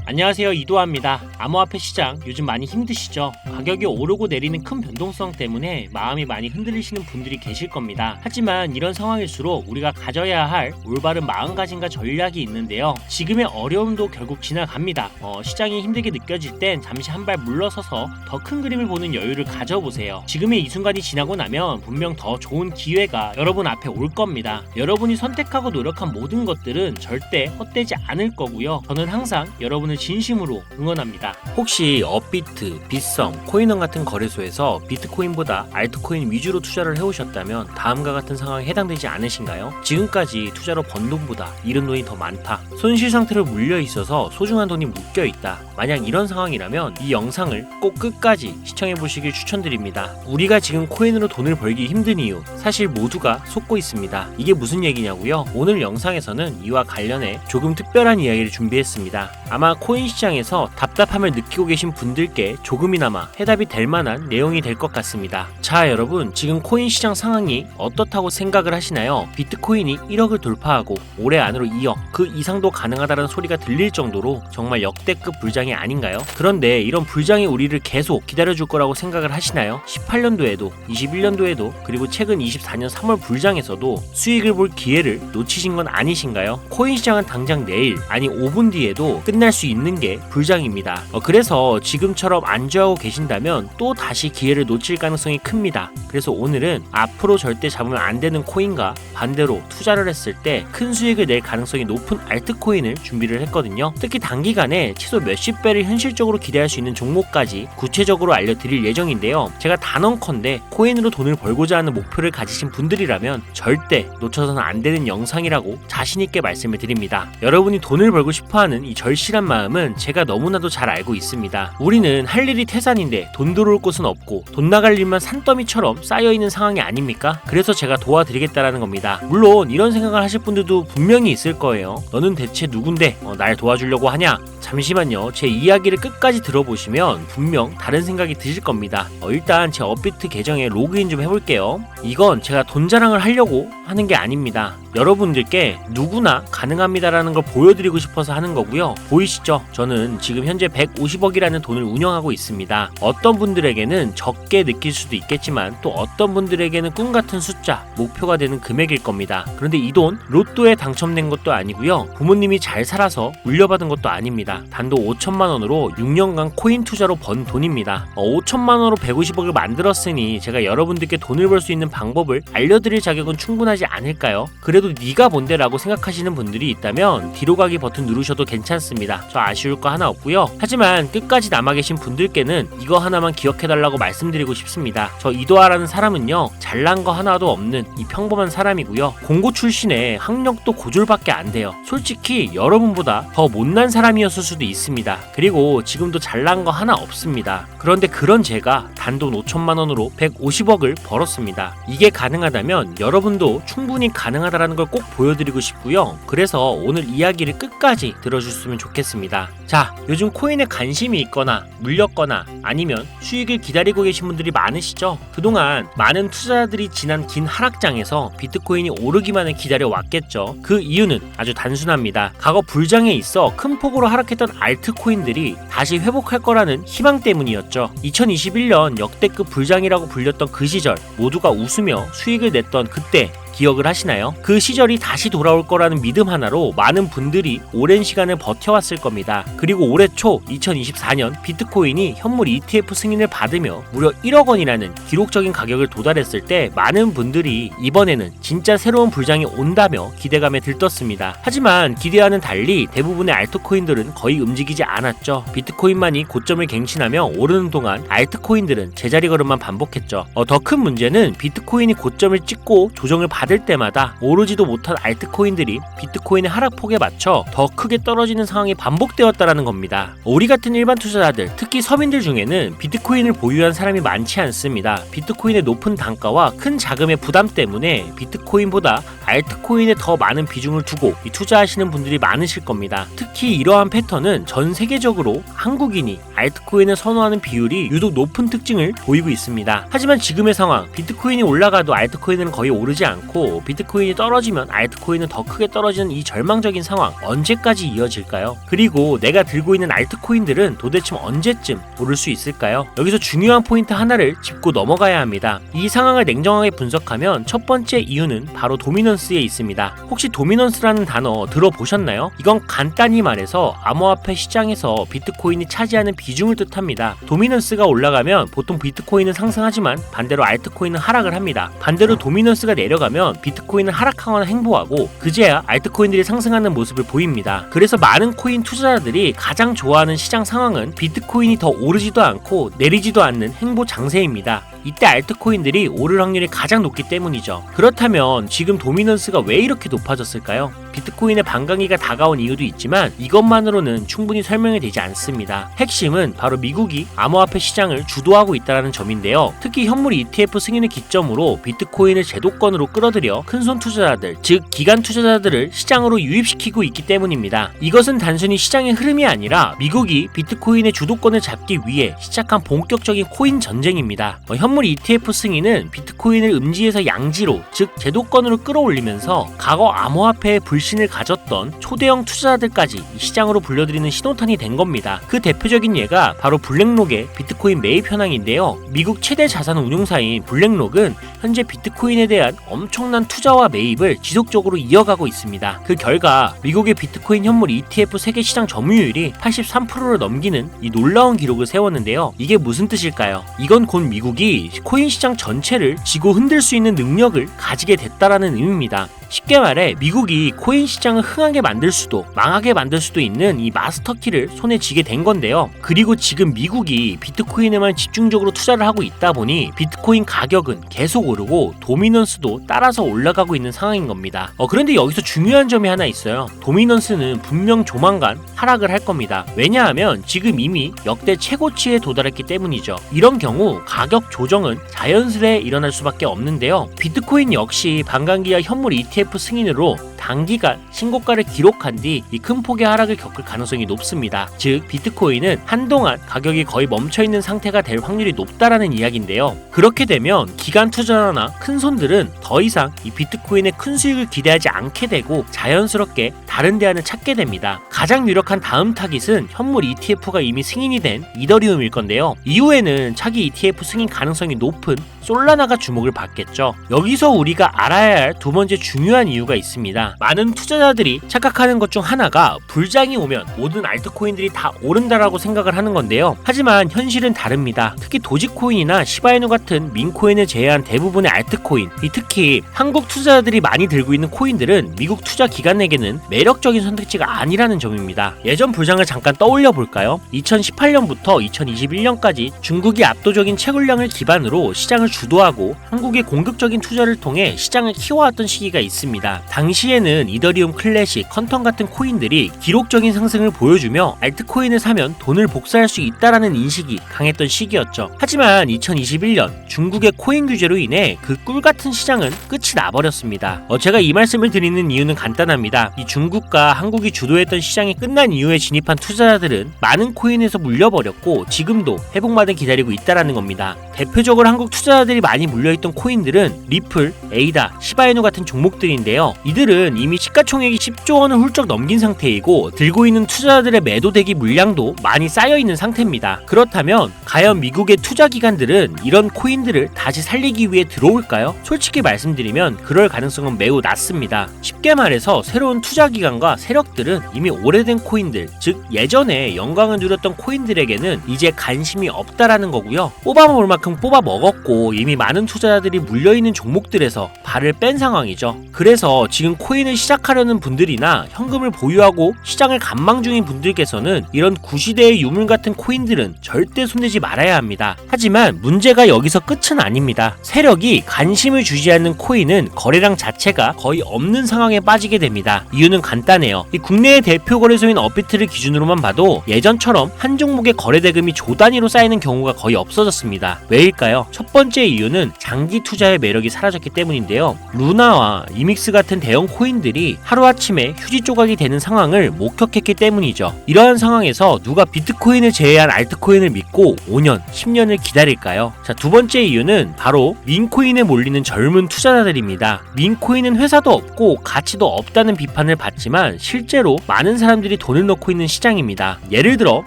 안녕하세요, 이도아입니다. 암호화폐 시장 요즘 많이 힘드시죠? 가격이 오르고 내리는 큰 변동성 때문에 마음이 많이 흔들리시는 분들이 계실 겁니다. 하지만 이런 상황일수록 우리가 가져야 할 올바른 마음가짐과 전략이 있는데요. 지금의 어려움도 결국 지나갑니다. 시장이 힘들게 느껴질 땐 잠시 한 발 물러서서 더 큰 그림을 보는 여유를 가져보세요. 지금의 이 순간이 지나고 나면 분명 더 좋은 기회가 여러분 앞에 올 겁니다. 여러분이 선택하고 노력한 모든 것들은 절대 헛되지 않을 거고요. 저는 항상 여러분을 진심으로 응원합니다. 혹시 업비트, 빗썸, 코인원 같은 거래소에서 비트코인보다 알트코인 위주로 투자를 해오셨다면 다음과 같은 상황에 해당되지 않으신가요? 지금까지 투자로 번 돈보다 잃은 돈이 더 많다. 손실 상태로 물려 있어서 소중한 돈이 묶여 있다. 만약 이런 상황이라면 이 영상을 꼭 끝까지 시청해 보시길 추천드립니다. 우리가 지금 코인으로 돈을 벌기 힘든 이유, 사실 모두가 속고 있습니다. 이게 무슨 얘기냐고요? 오늘 영상에서는 이와 관련해 조금 특별한 이야기를 준비했습니다. 아마 코인 시장에서 답답함을 느끼고 계신 분들께 조금이나마 해답이 될 만한 내용이 될 것 같습니다. 자, 여러분, 지금 코인 시장 상황이 어떻다고 생각을 하시나요? 비트코인이 1억을 돌파하고 올해 안으로 2억, 그 이상도 가능하다는 소리가 들릴 정도로 정말 역대급 불장이 아닌가요? 그런데 이런 불장이 우리를 계속 기다려줄 거라고 생각을 하시나요? 18년도에도, 21년도에도, 그리고 최근 24년 3월 불장에서도 수익을 볼 기회를 놓치신 건 아니신가요? 코인 시장은 당장 내일, 아니 5분 뒤에도 끝날 수 있는 게 불장입니다. 그래서 지금처럼 안주하고 계신다면 또 다시 기회를 놓칠 가능성이 큽니다. 그래서 오늘은 앞으로 절대 잡으면 안 되는 코인과 반대로 투자를 했을 때 큰 수익을 낼 가능성이 높은 알트코인을 준비를 했거든요. 특히 단기간에 최소 몇십 배를 현실적으로 기대할 수 있는 종목까지 구체적으로 알려드릴 예정인데요. 제가 단언컨대 코인으로 돈을 벌고자 하는 목표를 가지신 분들이라면 절대 놓쳐서는 안 되는 영상이라고 자신있게 말씀을 드립니다. 여러분이 돈을 벌고 싶어하는 이 절실한 마음은 제가 너무나도 잘 알고 있습니다. 우리는 할 일이 태산인데 돈 들어올 곳은 없고 돈 나갈 일만 산더미처럼 쌓여있는 상황이 아닙니까? 그래서 제가 도와드리겠다라는 겁니다. 물론 이런 생각을 하실 분들도 분명히 있을 거예요. 너는 대체 누군데 날 도와주려고 하냐? 잠시만요. 제 이야기를 끝까지 들어보시면 분명 다른 생각이 드실 겁니다. 일단 제 업비트 계정에 로그인 좀 해볼게요. 이건 제가 돈 자랑을 하려고 하는 게 아닙니다. 여러분들께 누구나 가능합니다라는 걸 보여드리고 싶어서 하는 거고요. 보이시죠? 저는 지금 현재 150억이라는 돈을 운영하고 있습니다. 어떤 분들에게는 적게 느낄 수도 있겠지만 또 어떤 분들에게는 꿈같은 숫자, 목표가 되는 금액일 겁니다. 그런데 이 돈 로또에 당첨된 것도 아니고요. 부모님이 잘 살아서 물려받은 것도 아닙니다. 단돈 5천만 원으로 6년간 코인 투자로 번 돈입니다. 5천만 원으로 150억을 만들었으니 제가 여러분들께 돈을 벌 수 있는 방법을 알려드릴 자격은 충분하지 않을까요? 그래도 네가 뭔데 라고 생각하시는 분들이 있다면 뒤로 가기 버튼 누르셔도 괜찮습니다. 저 아쉬울 거 하나 없고요. 하지만 끝까지 남아 계신 분들께는 이거 하나만 기억해달라고 말씀드리고 싶습니다. 저 이도아라는 사람은요, 잘난 거 하나도 없는 이 평범한 사람이고요. 공고 출신에 학력도 고졸밖에 안 돼요. 솔직히 여러분보다 더 못난 사람이었을 수도 있습니다. 그리고 지금도 잘난 거 하나 없습니다. 그런데 그런 제가 단돈 5천만 원으로 150억을 벌었습니다. 이게 가능하다면 여러분도 충분히 가능하다라는 걸 꼭 보여드리고 싶고요. 그래서 오늘 이야기를 끝까지 들어주셨으면 좋겠습니다. 자, 요즘 코인에 관심이 있거나 물렸거나 아니면 수익을 기다리고 계신 분들이 많으시죠? 그동안 많은 투자자들이 지난 긴 하락장에서 비트코인이 오르기만을 기다려 왔겠죠. 그 이유는 아주 단순합니다. 과거 불장에 있어 큰 폭으로 하락했던 알트코인들이 다시 회복할 거라는 희망 때문이었죠. 2021년 역대급 불장이라고 불렸던 그 시절 모두가 웃으며 수익을 냈던 그때 기억을 하시나요? 그 시절이 다시 돌아올 거라는 믿음 하나로 많은 분들이 오랜 시간을 버텨왔을 겁니다. 그리고 올해 초 2024년 비트코인이 현물 ETF 승인을 받으며 무려 1억 원이라는 기록적인 가격을 도달했을 때 많은 분들이 이번에는 진짜 새로운 불장이 온다며 기대감에 들떴습니다. 하지만 기대와는 달리 대부분의 알트코인들은 거의 움직이지 않았죠. 비트코인만이 고점을 갱신하며 오르는 동안 알트코인들은 제자리 걸음만 반복했죠. 더 큰 문제는 비트코인이 고점을 찍고 조정을 받을 때마다 오르지도 못한 알트코인들이 비트코인의 하락폭에 맞춰 더 크게 떨어지는 상황이 반복되었다라는 겁니다. 우리 같은 일반 투자자들, 특히 서민들 중에는 비트코인을 보유한 사람이 많지 않습니다. 비트코인의 높은 단가와 큰 자금의 부담 때문에 비트코인보다 알트코인에 더 많은 비중을 두고 투자하시는 분들이 많으실 겁니다. 특히 이러한 패턴은 전 세계적으로 한국인이 알트코인을 선호하는 비율이 유독 높은 특징을 보이고 있습니다. 하지만 지금의 상황, 비트코인이 올라가도 알트코인은 거의 오르지 않고 비트코인이 떨어지면 알트코인은 더 크게 떨어지는 이 절망적인 상황 언제까지 이어질까요? 그리고 내가 들고 있는 알트코인들은 도대체 언제쯤 오를 수 있을까요? 여기서 중요한 포인트 하나를 짚고 넘어가야 합니다. 이 상황을 냉정하게 분석하면 첫 번째 이유는 바로 도미넌스에 있습니다. 혹시 도미넌스라는 단어 들어보셨나요? 이건 간단히 말해서 암호화폐 시장에서 비트코인이 차지하는 비중을 뜻합니다. 도미넌스가 올라가면 보통 비트코인은 상승하지만 반대로 알트코인은 하락을 합니다. 반대로 도미넌스가 내려가면 비트코인은 하락하거나 행보하고 그제야 알트코인들이 상승하는 모습을 보입니다. 그래서 많은 코인 투자자들이 가장 좋아하는 시장 상황은 비트코인이 더 오르지도 않고 내리지도 않는 행보 장세입니다. 이때 알트코인들이 오를 확률이 가장 높기 때문이죠. 그렇다면 지금 도미넌스가 왜 이렇게 높아졌을까요? 비트코인의 반감기가 다가온 이유도 있지만 이것만으로는 충분히 설명이 되지 않습니다. 핵심은 바로 미국이 암호화폐 시장을 주도하고 있다는 점인데요. 특히 현물 ETF 승인을 기점으로 비트코인을 제도권으로 끌어들여 큰손 투자자들, 즉 기관 투자자들을 시장으로 유입시키고 있기 때문입니다. 이것은 단순히 시장의 흐름이 아니라 미국이 비트코인의 주도권을 잡기 위해 시작한 본격적인 코인 전쟁입니다. 현물 ETF 승인은 비트코인을 음지에서 양지로, 즉 제도권으로 끌어올리면서 과거 암호화폐의 불신을 가졌던 초대형 투자자들까지 시장으로 불려들이는 신호탄이 된 겁니다. 그 대표적인 예가 바로 블랙록의 비트코인 매입 현황인데요. 미국 최대 자산 운용사인 블랙록은 현재 비트코인에 대한 엄청난 투자와 매입을 지속적으로 이어가고 있습니다. 그 결과 미국의 비트코인 현물 ETF 세계 시장 점유율이 83%를 넘기는 이 놀라운 기록을 세웠는데요. 이게 무슨 뜻일까요? 이건 곧 미국이 코인 시장 전체를 쥐고 흔들 수 있는 능력을 가지게 됐다라는 의미입니다. 쉽게 말해 미국이 코인 시장을 흥하게 만들 수도 망하게 만들 수도 있는 이 마스터키를 손에 쥐게 된 건데요. 그리고 지금 미국이 비트코인에만 집중적으로 투자를 하고 있다 보니 비트코인 가격은 계속 오르고 도미넌스도 따라서 올라가고 있는 상황인 겁니다. 그런데 여기서 중요한 점이 하나 있어요. 도미넌스는 분명 조만간 하락을 할 겁니다. 왜냐하면 지금 이미 역대 최고치에 도달했기 때문이죠. 이런 경우 가격 조정은 자연스레 일어날 수밖에 없는데요. 비트코인 역시 반감기와 현물 ETF 승인으로 단기간 신고가를 기록한 뒤 이 큰 폭의 하락을 겪을 가능성이 높습니다. 즉 비트코인은 한동안 가격이 거의 멈춰있는 상태가 될 확률이 높다라는 이야기인데요. 그렇게 되면 기관 투자자나 큰 손들은 더 이상 이 비트코인의 큰 수익을 기대하지 않게 되고 자연스럽게 다른 대안을 찾게 됩니다. 가장 유력한 다음 타깃은 현물 ETF가 이미 승인이 된 이더리움일 건데요. 이후에는 차기 ETF 승인 가능성이 높은 솔라나가 주목을 받겠죠. 여기서 우리가 알아야 할 두 번째 중요한 이유가 있습니다. 많은 투자자들이 착각하는 것 중 하나가 불장이 오면 모든 알트코인들이 다 오른다라고 생각을 하는 건데요. 하지만 현실은 다릅니다. 특히 도지코인이나 시바이누 같은 민코인을 제외한 대부분의 알트코인, 특히 한국 투자자들이 많이 들고 있는 코인들은 미국 투자 기관에게는 매력적인 선택지가 아니라는 점입니다. 예전 불장을 잠깐 떠올려 볼까요? 2018년부터 2021년까지 중국이 압도적인 채굴량을 기반으로 시장을 주도하고 한국의 공격적인 투자를 통해 시장을 키워왔던 시기가 있습니다. 당시에는 이더리움 클래식, 컨텀 같은 코인들이 기록적인 상승을 보여주며 알트코인을 사면 돈을 복사할 수 있다라는 인식이 강했던 시기였죠. 하지만 2021년 중국의 코인 규제로 인해 그 꿀같은 시장은 끝이 나버렸습니다. 제가 이 말씀을 드리는 이유는 간단합니다. 이 중국과 한국이 주도했던 시장이 끝난 이후에 진입한 투자자들은 많은 코인에서 물려버렸고 지금도 회복마저 기다리고 있다라는 겁니다. 대표적으로 한국 투자자들이 많이 물려있던 코인들은 리플, 에이다, 시바이누 같은 종목들인데요. 이들은 이미 시가총액이 10조 원을 훌쩍 넘긴 상태이고 들고 있는 투자자들의 매도 대기 물량도 많이 쌓여있는 상태입니다. 그렇다면 과연 미국의 투자기관들은 이런 코인들을 다시 살리기 위해 들어올까요? 솔직히 말씀드리면 그럴 가능성은 매우 낮습니다. 쉽게 말해서 새로운 투자기관과 세력들은 이미 오래된 코인들, 즉 예전에 영광을 누렸던 코인들에게는 이제 관심이 없다라는 거고요. 뽑아먹을 만큼 뽑아먹었고 이미 많은 투자자들이 물려있는 종목들에서 발을 뺀 상황이죠. 그래서 지금 코인 코인을 시작하려는 분들이나 현금을 보유하고 시장을 관망 중인 분들께서는 이런 구시대의 유물 같은 코인들은 절대 손대지 말아야 합니다. 하지만 문제가 여기서 끝은 아닙니다. 세력이 관심을 주지 않는 코인은 거래량 자체가 거의 없는 상황에 빠지게 됩니다. 이유는 간단해요. 이 국내의 대표 거래소인 업비트를 기준으로만 봐도 예전처럼 한 종목의 거래 대금이 조 단위로 쌓이는 경우가 거의 없어졌습니다. 왜일까요? 첫 번째 이유는 장기 투자의 매력이 사라졌기 때문인데요. 루나와 이믹스 같은 대형 코인들이 하루아침에 휴지 조각이 되는 상황을 목격했기 때문이죠. 이러한 상황에서 누가 비트코인을 제외한 알트코인을 믿고 5년, 10년을 기다릴까요? 자, 두 번째 이유는 바로 민코인에 몰리는 젊은 투자자들입니다. 민코인은 회사도 없고 가치도 없다는 비판을 받지만 실제로 많은 사람들이 돈을 넣고 있는 시장입니다. 예를 들어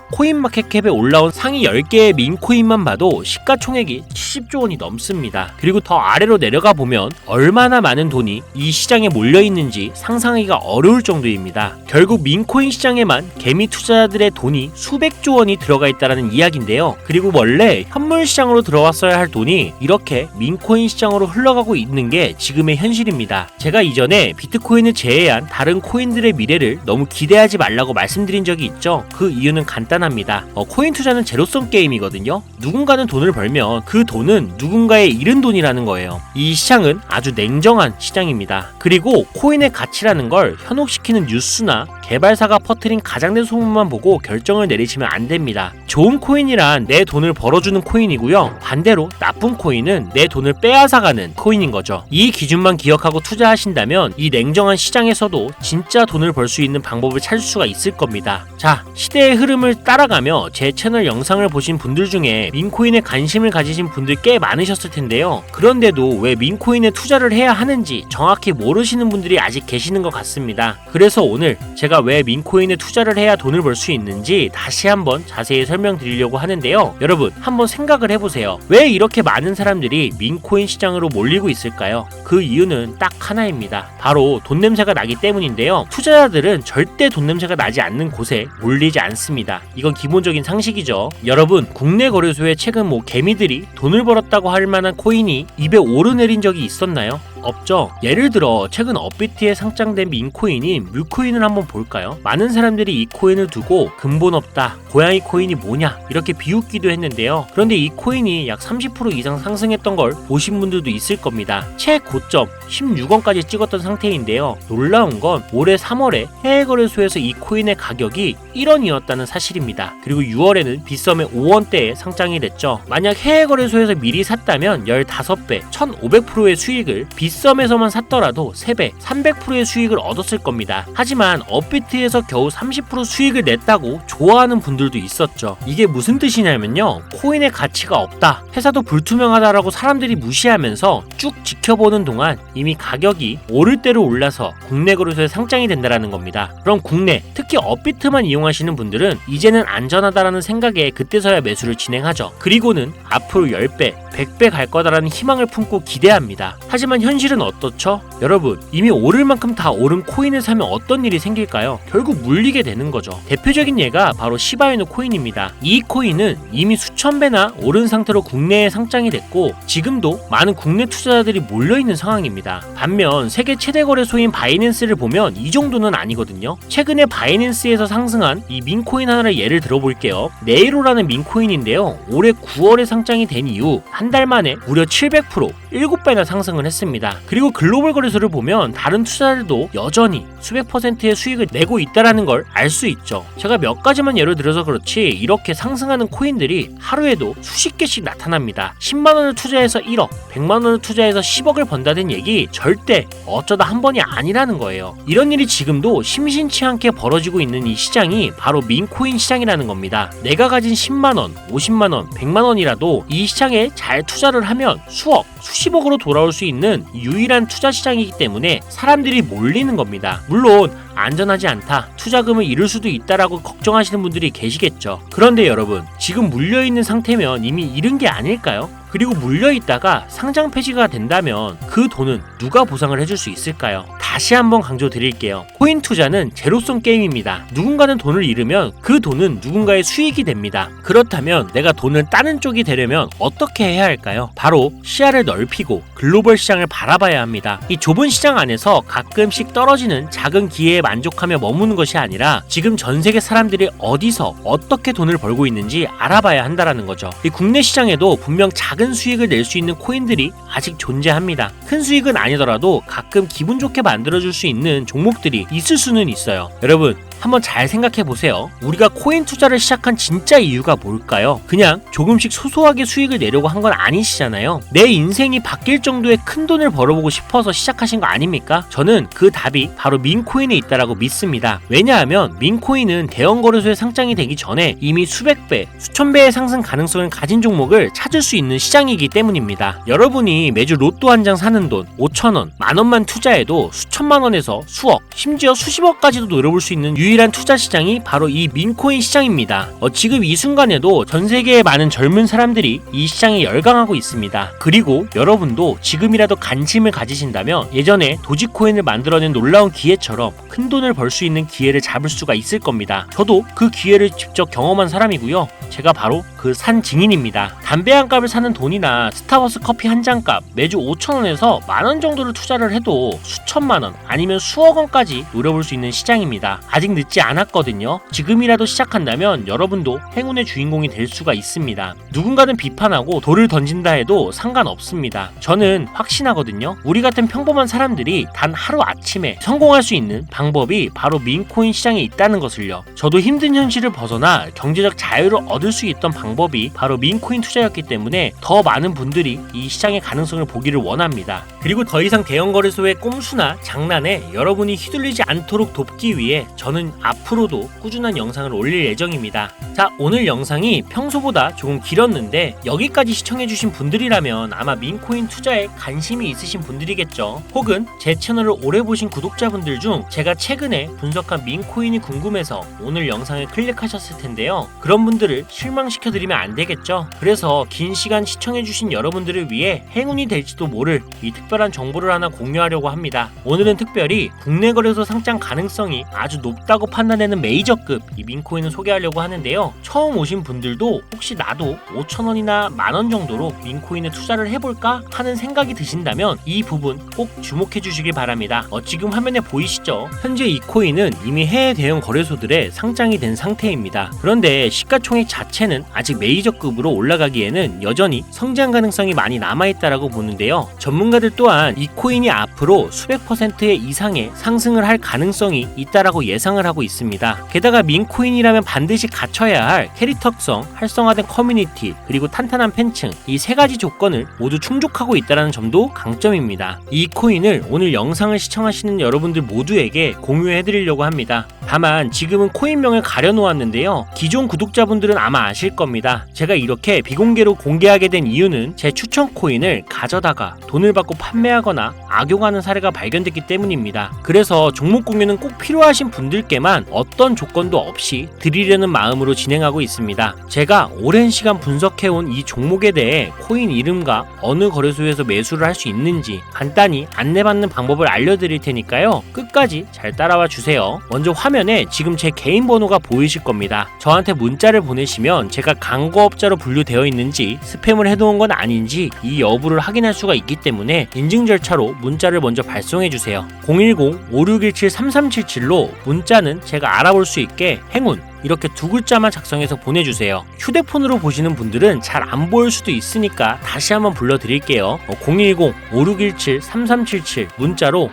코인마켓캡에 올라온 상위 10개의 민코인만 봐도 시가총액이 70조 원이 넘습니다. 그리고 더 아래로 내려가 보면 얼마나 많은 돈이 이 시장에 몰려 있는지 상상하기가 어려울 정도입니다. 결국 민코인 시장에만 개미 투자자들의 돈이 수백조 원이 들어가 있다는 이야기인데요. 그리고 원래 현물 시장으로 들어왔어야 할 돈이 이렇게 민코인 시장으로 흘러가고 있는 게 지금의 현실입니다. 제가 이전에 비트코인을 제외한 다른 코인들의 미래를 너무 기대하지 말라고 말씀드린 적이 있죠. 그 이유는 간단합니다. 코인 투자는 제로섬 게임이거든요. 누군가는 돈을 벌면 그 돈은 누군가의 잃은 돈이라는 거예요. 이 시장은 아주 냉정한 시장입니다. 그리고 코인의 가치라는 걸 현혹시키는 뉴스나 개발사가 퍼뜨린 가장된 소문만 보고 결정을 내리시면 안 됩니다. 좋은 코인이란 내 돈을 벌어주는 코인이고요. 반대로 나쁜 코인은 내 돈을 빼앗아가는 코인인 거죠. 이 기준만 기억하고 투자하신다면 이 냉정한 시장에서도 진짜 돈을 벌 수 있는 방법을 찾을 수가 있을 겁니다. 자, 시대의 흐름을 따라가며 제 채널 영상을 보신 분들 중에 민코인에 관심을 가지신 분들 꽤 많으셨을 텐데요. 그런데도 왜 민코인에 투자를 해야 하는지 정확히 모르시는 분들이 아직 계시는 것 같습니다. 그래서 오늘 제가 왜 민코인에 투자를 해야 돈을 벌 수 있는지 다시 한번 자세히 설명드리려고 하는데요. 여러분, 한번 생각을 해보세요. 왜 이렇게 많은 사람들이 민코인 시장으로 몰리고 있을까요? 그 이유는 딱 하나입니다. 바로 돈 냄새가 나기 때문인데요. 투자자들은 절대 돈 냄새가 나지 않는 곳에 몰리지 않습니다. 이건 기본적인 상식이죠. 여러분, 국내 거래소에 최근 개미들이 돈을 벌었다고 할 만한 코인이 입에 오르내린 적이 있었나요? 없죠. 예를 들어 최근 업비트에 상장된 민코인인 뮤코인을 한번 볼까요? 많은 사람들이 이 코인을 두고 근본 없다, 고양이 코인이 뭐냐 이렇게 비웃기도 했는데요. 그런데 이 코인이 약 30% 이상 상승했던 걸 보신 분들도 있을 겁니다. 최고점 16원까지 찍었던 상태인데요. 놀라운 건 올해 3월에 해외 거래소에서 이 코인의 가격이 1원이었다는 사실입니다. 그리고 6월에는 빗썸에 5원대에 상장이 됐죠. 만약 해외 거래소에서 미리 샀다면 15배, 1500%의 수익을 빗썸에서만 샀더라도 3배, 300%의 수익을 얻었을 겁니다. 하지만 업비트에서 겨우 30% 수익을 냈다고 좋아하는 분들도 있었죠. 이게 무슨 뜻이냐면요. 코인의 가치가 없다, 회사도 불투명하다라고 사람들이 무시하면서 쭉 지켜보는 동안 이미 가격이 오를 대로 올라서 국내 거래소에 상장이 된다는 겁니다. 그럼 국내, 특히 업비트만 이용하시는 분들은 이제는 안전하다라는 생각에 그때서야 매수를 진행하죠. 그리고는 앞으로 10배, 100배 갈 거다라는 희망을 품고 기대합니다. 하지만 현실은 어떻죠? 여러분, 이미 오를 만큼 다 오른 코인을 사면 어떤 일이 생길까요? 결국 물리게 되는 거죠. 대표적인 예가 바로 시바이누 코인입니다. 이 코인은 이미 수천 배나 오른 상태로 국내에 상장이 됐고 지금도 많은 국내 투자자들이 몰려있는 상황입니다. 반면 세계 최대 거래소인 바이낸스를 보면 이 정도는 아니거든요. 최근에 바이낸스에서 상승한 이 민코인 하나를 예를 들어볼게요. 네이로라는 민코인인데요. 올해 9월에 상장이 된 이후 한 달 만에 무려 700%, 7배나 상승을 했습니다. 그리고 글로벌 거래소를 보면 다른 투자자들도 여전히 수백 %의 수익을 내고 있다는 걸 알 수 있죠. 제가 몇 가지만 예를 들어서 그렇지 이렇게 상승하는 코인들이 하루에도 수십 개씩 나타납니다. 10만원을 투자해서 1억, 100만원을 투자해서 10억을 번다는 얘기 절대 어쩌다 한 번이 아니라는 거예요. 이런 일이 지금도 심심치 않게 벌어지고 있는 이 시장이 바로 민코인 시장이라는 겁니다. 내가 가진 10만원, 50만원, 100만원이라도 이 시장에 잘 투자를 하면 수억, 수십억으로 돌아올 수 있는 유일한 투자 시장이기 때문에 사람들이 몰리는 겁니다. 물론 안전하지 않다, 투자금을 잃을 수도 있다라고 걱정하시는 분들이 계시겠죠. 그런데 여러분, 지금 물려있는 상태면 이미 잃은 게 아닐까요? 그리고 물려있다가 상장 폐지가 된다면 그 돈은 누가 보상을 해줄 수 있을까요? 다시 한번 강조드릴게요. 코인 투자는 제로섬 게임입니다. 누군가는 돈을 잃으면 그 돈은 누군가의 수익이 됩니다. 그렇다면 내가 돈을 따는 쪽이 되려면 어떻게 해야 할까요? 바로 시야를 넓히고 글로벌 시장을 바라봐야 합니다. 이 좁은 시장 안에서 가끔씩 떨어지는 작은 기회에 만족하며 머무는 것이 아니라 지금 전 세계 사람들이 어디서 어떻게 돈을 벌고 있는지 알아봐야 한다는 거죠. 이 국내 시장에도 분명 작은 수익을 낼 수 있는 코인들이 아직 존재합니다. 큰 수익은 아니더라도 가끔 기분 좋게 만들어줄 수 있는 종목들이 있을 수는 있어요. 여러분, 한번 잘 생각해 보세요. 우리가 코인 투자를 시작한 진짜 이유가 뭘까요? 그냥 조금씩 소소하게 수익을 내려고 한 건 아니시잖아요. 내 인생이 바뀔 정도의 큰 돈을 벌어보고 싶어서 시작하신 거 아닙니까? 저는 그 답이 바로 민코인에 있다라고 믿습니다. 왜냐하면 민코인은 대형 거래소에 상장이 되기 전에 이미 수백 배, 수천 배의 상승 가능성을 가진 종목을 찾을 수 있는 시장이기 때문입니다. 여러분이 매주 로또 한 장 사는 돈 5,000원, 만원만 투자해도 수천만 원에서 수억, 심지어 수십억까지도 노려볼 수 있는 유일한 투자 시장이 바로 이 민코인 시장입니다. 지금 이 순간에도 전 세계의 많은 젊은 사람들이 이 시장에 열광하고 있습니다. 그리고 여러분도 지금이라도 관심을 가지신다면 예전에 도지코인을 만들어낸 놀라운 기회처럼 큰 돈을 벌 수 있는 기회를 잡을 수가 있을 겁니다. 저도 그 기회를 직접 경험한 사람이고요. 제가 바로 그 산 증인입니다. 담배 한 값을 사는 돈이나 스타벅스 커피 한 잔 값 매주 5,000원에서 만원 정도를 투자를 해도 수천만원 아니면 수억 원까지 노려볼 수 있는 시장입니다. 아직 늦지 않았거든요. 지금이라도 시작한다면 여러분도 행운의 주인공이 될 수가 있습니다. 누군가는 비판하고 돌을 던진다 해도 상관없습니다. 저는 확신하거든요. 우리 같은 평범한 사람들이 단 하루 아침에 성공할 수 있는 방법이 바로 민코인 시장에 있다는 것을요. 저도 힘든 현실을 벗어나 경제적 자유를 얻을 수 있던 방법이 바로 민코인 투자였기 때문에 더 많은 분들이 이 시장의 가능성을 보기를 원합니다. 그리고 더 이상 대형 거래소의 꼼수나 장난에 여러분이 휘둘리지 않도록 돕기 위해 저는 앞으로도 꾸준한 영상을 올릴 예정입니다. 자, 오늘 영상이 평소보다 조금 길었는데 여기까지 시청해주신 분들이라면 아마 민코인 투자에 관심이 있으신 분들이겠죠. 혹은 제 채널을 오래 보신 구독자분들 중 제가 최근에 분석한 민코인이 궁금해서 오늘 영상을 클릭하셨을 텐데요. 그런 분들을 실망시켜드리면 안 되겠죠. 그래서 긴 시간 시청해주신 여러분들을 위해 행운이 될지도 모를 이 특별한 정보를 하나 공유하려고 합니다. 오늘은 특별히 국내 거래소 상장 가능성이 아주 높다고 판단되는 메이저급 이 민코인을 소개하려고 하는데요. 처음 오신 분들도 혹시 나도 5,000원이나 만원 정도로 민코인에 투자를 해볼까 하는 생각이 드신다면 이 부분 꼭 주목해 주시길 바랍니다. 지금 화면에 보이시죠? 현재 이 코인은 이미 해외 대형 거래소들에 상장이 된 상태입니다. 그런데 시가총액 자체는 아직 메이저급으로 올라가기에는 여전히 성장 가능성이 많이 남아있다라고 보는데요. 전문가들 또한 이 코인이 앞으로 수백 퍼센트의 이상의 상승을 할 가능성이 있다라고 예상을 하고 있습니다. 게다가 민코인이라면 반드시 갖춰야 할 캐릭터성, 활성화된 커뮤니티, 그리고 탄탄한 팬층 이 세 가지 조건을 모두 충족하고 있다는 점도 강점입니다. 이 코인을 오늘 영상을 시청하시는 여러분들 모두에게 공유해드리려고 합니다. 다만 지금은 코인명을 가려놓았는데요. 기존 구독자분들은 아마 아실 겁니다. 제가 이렇게 비공개로 공개하게 된 이유는 제 추천 코인을 가져다가 돈을 받고 판매하거나 악용하는 사례가 발견됐기 때문입니다. 그래서 종목 공유는 꼭 필요하신 분들께만 어떤 조건도 없이 드리려는 마음으로 진행하고 있습니다. 제가 오랜 시간 분석해온 이 종목에 대해 코인 이름과 어느 거래소에서 매수를 할 수 있는지 간단히 안내받는 방법을 알려드릴 테니까요. 끝까지 잘 따라와 주세요. 먼저 화면에 지금 제 개인 번호가 보이실 겁니다. 저한테 문자를 보내시면 제가 광고업자로 분류되어 있는지 스팸을 해놓은 건 아닌지 이 여부를 확인할 수가 있기 때문에 인증 절차로 문자를 먼저 발송해 주세요. 010-5617-3377로 문자는 제가 알아볼 수 있게 행운 이렇게 두 글자만 작성해서 보내주세요. 휴대폰으로 보시는 분들은 잘 안 보일 수도 있으니까 다시 한번 불러드릴게요. 010-5617-3377 문자로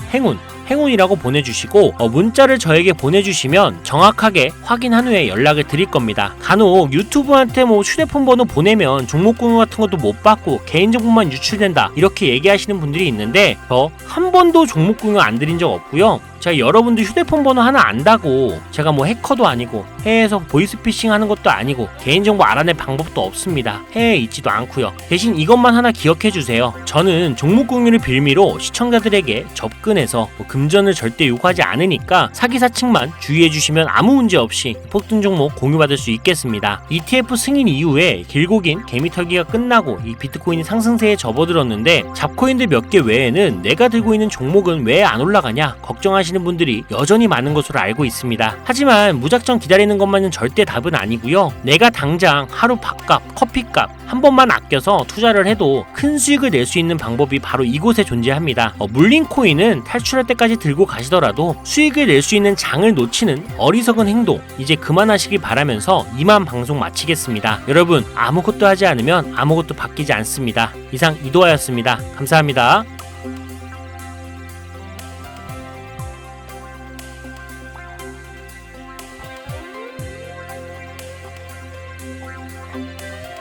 행운이라고 보내주시고 문자를 저에게 보내주시면 정확하게 확인한 후에 연락을 드릴 겁니다. 간혹 유튜브한테 휴대폰 번호 보내면 종목 공유 같은 것도 못 받고 개인정보만 유출된다 이렇게 얘기하시는 분들이 있는데 저 한 번도 종목 공유 안 드린 적 없고요. 제가 여러분들 휴대폰 번호 하나 안다고 제가 해커도 아니고 해외에서 보이스피싱 하는 것도 아니고 개인정보 알아낼 방법도 없습니다. 해외에 있지도 않고요. 대신 이것만 하나 기억해 주세요. 저는 종목 공유를 빌미로 시청자들에게 접근해서 금전을 절대 요구하지 않으니까 사기사 측만 주의해주시면 아무 문제 없이 폭등 종목 공유받을 수 있겠습니다. ETF 승인 이후에 길고 긴 개미털기가 끝나고 이 비트코인이 상승세에 접어들었는데 잡코인들 몇 개 외에는 내가 들고 있는 종목은 왜 안 올라가냐 걱정하시는 분들이 여전히 많은 것으로 알고 있습니다. 하지만 무작정 기다리는 것만은 절대 답은 아니고요. 내가 당장 하루 밥값, 커피값 한 번만 아껴서 투자를 해도 큰 수익을 낼 수 있는 방법이 바로 이곳에 존재합니다. 물린 코인은 탈출할 때까지 들고 가시더라도 수익을 낼 수 있는 장을 놓치는 어리석은 행동 이제 그만하시길 바라면서 이만 방송 마치겠습니다. 여러분 아무것도 하지 않으면 아무것도 바뀌지 않습니다. 이상 이도하였습니다. 감사합니다.